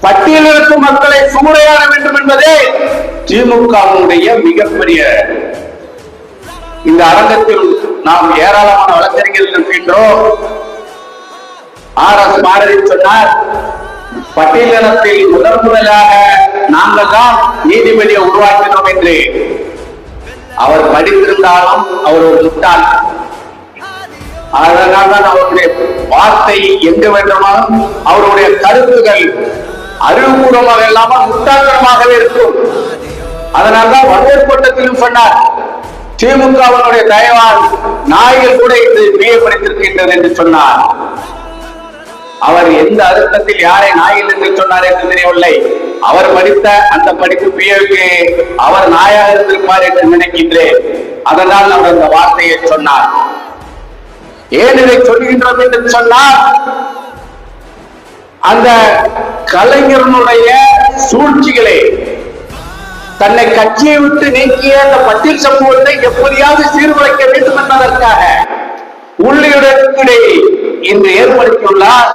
பட்டியலிருக்கும் மக்களை சூறையாட வேண்டும் என்பதே திமுகவுடைய மிகப்பெரிய. இந்த அரங்கத்தில் நாம் ஏராளமான வழக்கறிஞர்கள் இருக்கின்றோம். RS பாரதி சொன்னார், பட்டியலினத்தில் முதலாக நாங்கள் தான் நீதிபதியை உருவாக்கினோம் என்று. அவர் படித்திருந்தாலும் அவர் ஒரு முட்டாள். அதனால்தான் அவருடைய வார்த்தை எங்க வேண்டுமானும் அவருடைய கருத்துகள் அறிவுபூர்வமாக இல்லாமல் முட்டாள்தனமாகவே இருக்கும். அதனால்தான் வள்ளுவர் கோட்டத்திலும் சொன்னார், திமுகவினுடைய தயவால் நாய்கள் கூட இது பிரியப்படுத்திருக்கின்றது என்று சொன்னார். அவர் எந்த அர்த்தத்தில் யாரை நாய்கள் என்று சொன்னார் என்று தெரியவில்லை. அவர் படித்த அந்த படிப்பு பிஏவுக்கு அவர் நாயாக இருந்திருப்பார் என்று நினைக்கின்றேன். அதனால் அவர் அந்த வார்த்தையை சொன்னார். ஏன் இதை சொல்கின்றோம் என்று சொன்னால், அந்த கலைஞர்களுடைய சூழ்ச்சிகளை தன்னை கட்சியை விட்டு நீக்கிய அந்த பட்டியல் சமூகத்தை எப்படியாவது சீர்குலைக்க வேண்டும் என்பதற்காக உள்ளிடையே இன்று ஏற்படுத்தியுள்ளார்.